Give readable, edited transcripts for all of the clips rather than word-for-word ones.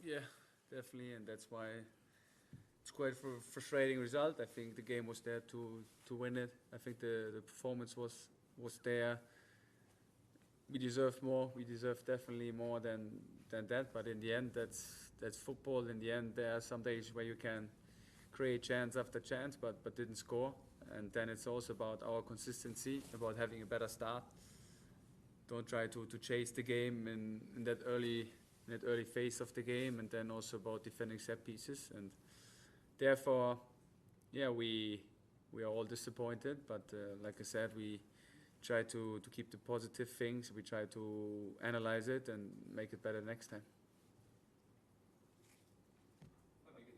Yeah, definitely, and that's why it's quite a frustrating result. I think the game was there to win it. I think the performance was there. We deserved more. We deserved definitely more than that. But in the end, that's football. In the end, there are some days where you can create chance after chance, but didn't score. And then it's also about our consistency, about having a better start. Don't try to chase the game in that early phase of the game, and then also about defending set pieces. And therefore, yeah, we are all disappointed. But like I said, we try to keep the positive things. We try to analyze it and make it better next time. Maybe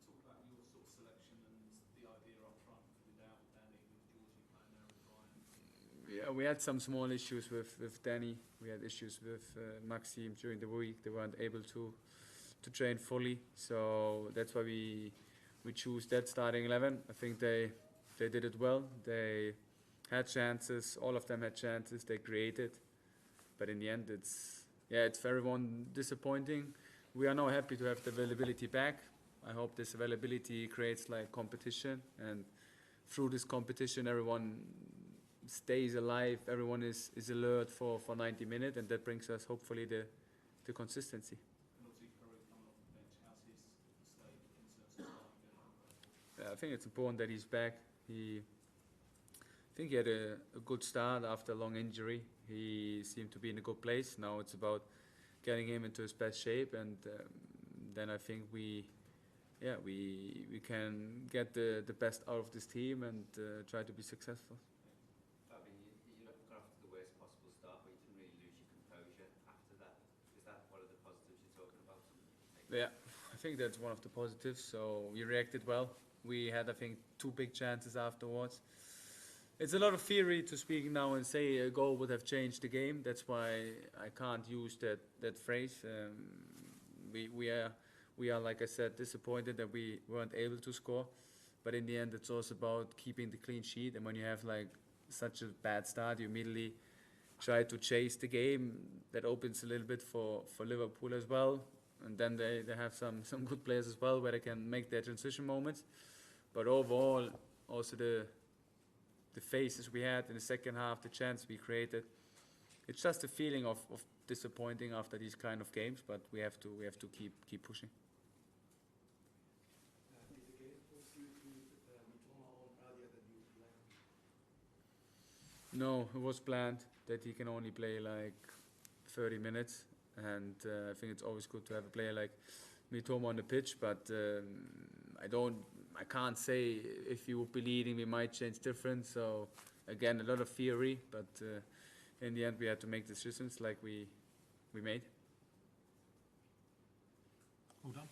talk about your sort of selection and the idea up front without Danny, with Georgie playing there and Brian. Yeah, we had some small issues with Danny. We had issues with Maxime during the week. They weren't able to train fully, so that's why we choose that starting 11. I think they did it well. They had chances. All of them had chances. They created, but in the end, it's for everyone disappointing. We are now happy to have the availability back. I hope this availability creates like competition, and through this competition, everyone stays alive. Everyone is alert for 90 minutes, and that brings us hopefully the consistency. And obviously, Curry coming off the bench, how's his state in terms of starting again? I think it's important that he's back. I think he had a good start after a long injury. He seemed to be in a good place. Now it's about getting him into his best shape, and then I think we can get the best out of this team and try to be successful. Fabian, you got off to the worst possible start, but you didn't really lose your composure after that. Is that one of the positives you're talking about? Yeah, I think that's one of the positives. So we reacted well. We had, I think, 2 big chances afterwards. It's a lot of theory to speak now and say a goal would have changed the game. That's why I can't use that phrase. We are, like I said, disappointed that we weren't able to score. But in the end, it's also about keeping the clean sheet. And when you have like such a bad start, you immediately try to chase the game. That opens a little bit for Liverpool as well. And then they have some good players as well where they can make their transition moments. But overall, also the phases we had in the second half, the chance we created, it's just a feeling of disappointing after these kind of games. But we have to keep pushing. Did the game force you to Mitoma on earlier than you planned? No, it was planned that he can only play like 30 minutes, and I think it's always good to have a player like Mitoma on the pitch. But I can't say if he would be leading, we might change different. So again, a lot of theory, but in the end, we had to make decisions like we made. All done.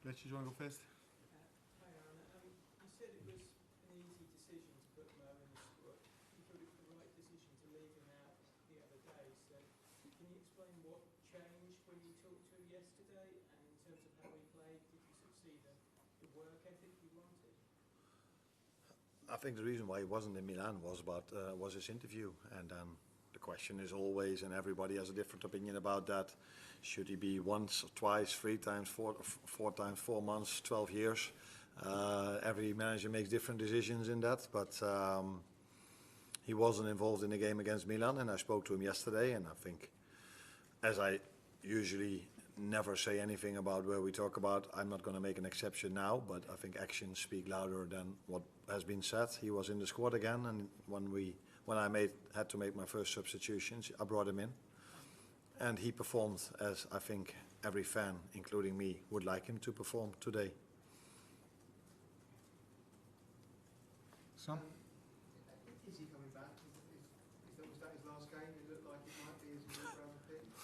Richard, you want to go first? Hi Arne, you said it was an easy decision to put Mo in the squad. You thought it was the right decision to leave him out the other day. So can you explain what changed when you talked to him yesterday, and in terms of how he played, did you sort of see the work ethic you wanted? I think the reason why he wasn't in Milan was his interview, and the question is always, and everybody has a different opinion about that. Should he be once, twice, 3 times, 4 times, 4 months, 12 years? Every manager makes different decisions in that, but he wasn't involved in the game against Milan, and I spoke to him yesterday, and I think, as I usually never say anything about where we talk about, I'm not going to make an exception now, but I think actions speak louder than what has been said. He was in the squad again, and when I had to make my first substitutions, I brought him in, and he performed as I think every fan, including me, would like him to perform today. Sam? Is he coming back? Was that his last game? It looked like it might be as he walked around the pitch.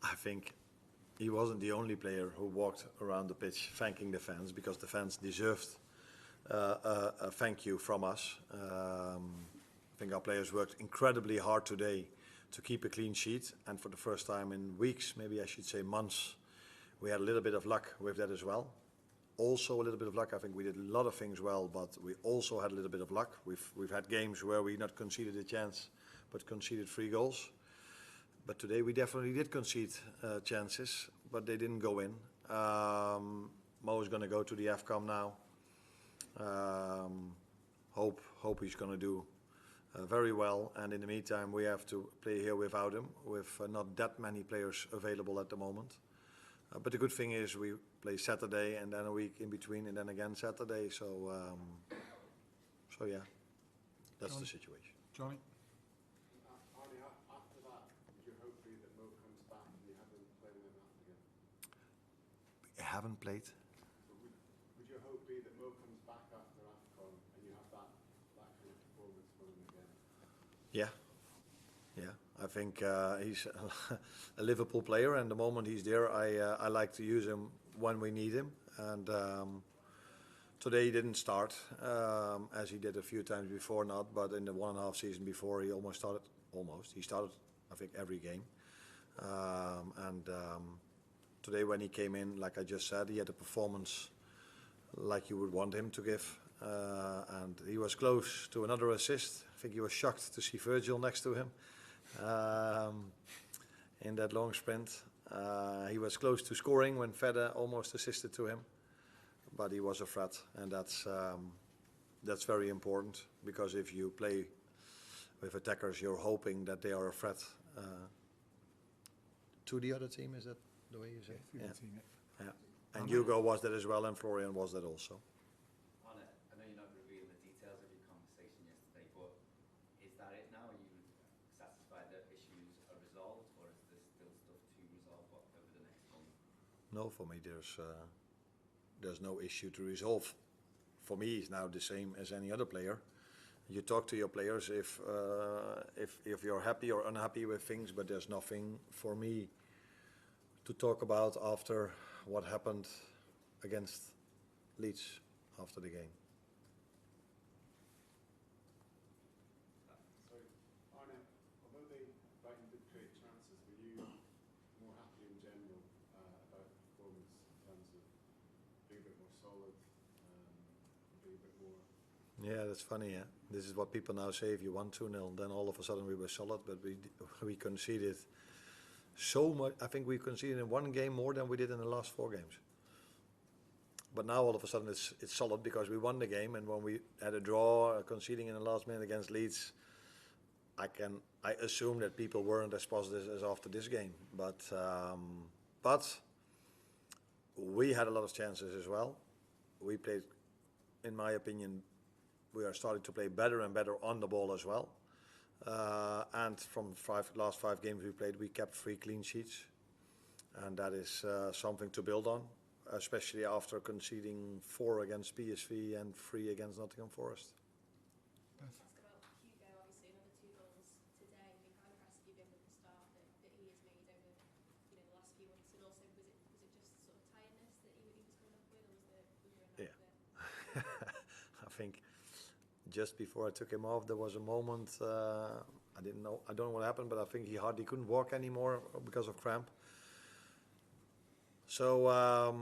I think he wasn't the only player who walked around the pitch thanking the fans, because the fans deserved a thank you from us. I think our players worked incredibly hard today to keep a clean sheet, and for the first time in weeks, maybe I should say months, we had a little bit of luck with that as well. Also a little bit of luck. I think we did a lot of things well, but we also had a little bit of luck. We've had games where we not conceded a chance, but conceded 3 goals. But today we definitely did concede chances, but they didn't go in. Mo is going to go to the AFCON now. Hope he's going to do very well. And in the meantime, we have to play here without him, with not that many players available at the moment. But the good thing is we play Saturday and then a week in between, and then again Saturday. So yeah, that's the situation. Johnny? Arne, after that, would your hope be that Mo comes back and you haven't played him after again? We haven't played. So would your hope be that Mo comes back after AFCON and you have that kind of performance from him again? Yeah. I think he's a Liverpool player, and the moment he's there, I like to use him when we need him. And today he didn't start, as he did a few times before, but in the 1.5 season before, he almost started. He started, I think, every game. Today when he came in, like I just said, he had a performance like you would want him to give. And he was close to another assist. I think he was shocked to see Virgil next to him in that long sprint. He was close to scoring when Fede almost assisted to him, but he was a threat, and that's very important, because if you play with attackers, you're hoping that they are a threat to the other team. Is that the way you say it? Yeah. Yeah. And Hugo was that as well, and Florian was that also. Arne, I know you're not revealing the details of your conversation yesterday, but is that it now? Are you satisfied that issues are resolved, or is there still stuff to resolve over the next month? No, for me there's no issue to resolve. For me, he's now the same as any other player. You talk to your players if you're happy or unhappy with things, but there's nothing for me to talk about after what happened against Leeds after the game. So, Arne, although Brighton did create chances, were you more happy in general about the performance in terms of being a bit more solid, being a bit more... Yeah, that's funny, yeah. This is what people now say: if you won 2-0, then all of a sudden we were solid, but we conceded so much. I think we conceded in one game more than we did in the last 4 games. But now all of a sudden it's solid because we won the game, and when we had a draw, conceding in the last minute against Leeds, I assume that people weren't as positive as after this game. But we had a lot of chances as well. We played, in my opinion, we are starting to play better and better on the ball as well. And from last 5 games we played, we kept 3 clean sheets, and that is something to build on, especially after conceding 4 against PSV and 3 against Nottingham Forest. Ask about Hugo, obviously another 2 goals today. I mean, how impressed have you been with the start that he has made over the last few months, and also was it just before I took him off, there was a moment, I don't know what happened, but I think he hardly couldn't walk anymore because of cramp. So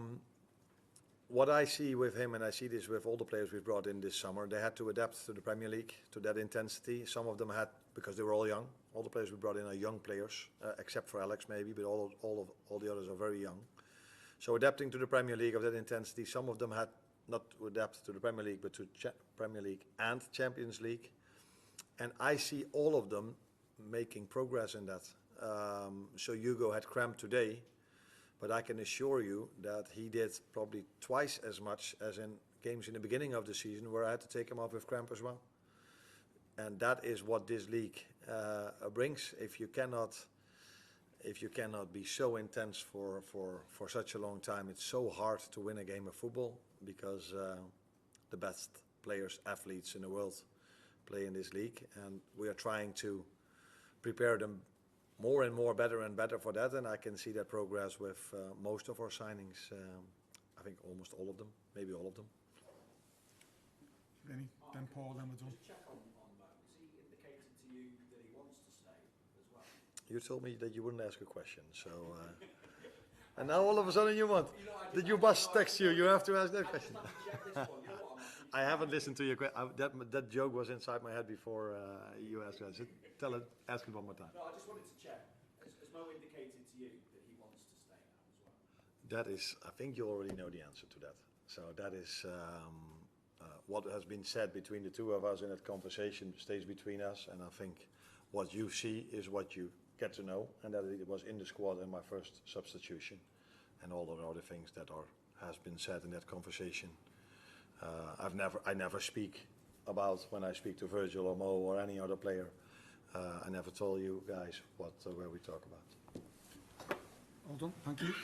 what I see with him, and I see this with all the players we've brought in this summer, they had to adapt to the Premier League, to that intensity. Some of them had, because they were all young. All the players we brought in are young players, except for Alex maybe, but all the others are very young. So adapting to the Premier League of that intensity, some of them had not to adapt to the Premier League, but to Premier League and Champions League. And I see all of them making progress in that. So Hugo had cramp today, but I can assure you that he did probably twice as much as in games in the beginning of the season where I had to take him off with cramp as well. And that is what this league brings. If you cannot be so intense for such a long time, it's so hard to win a game of football, because the best players, athletes in the world play in this league, and we are trying to prepare them more and more, better and better for that, and I can see that progress with most of our signings. I think almost all of them, maybe all of them. Lenny, then Paul, then we're done. Just check on Mo. Has he indicated to you that he wants to stay as well? You told me that you wouldn't ask a question, so... and now all of a sudden you want. Did your boss text you? You have to ask that question. I just have to check this one. You know what I'm asking? I haven't listened to your question. That joke was inside my head before you asked us. Ask it one more time. No, I just wanted to check. Has Mo indicated to you that he wants to stay now as well? That is, I think you already know the answer to that. So that is what has been said between the two of us in that conversation stays between us. And I think what you see is what you get to know, and that it was in the squad in my first substitution, and all the other things that has been said in that conversation. I never speak about when I speak to Virgil or Mo or any other player. I never told you guys where we talk about. All done, thank you.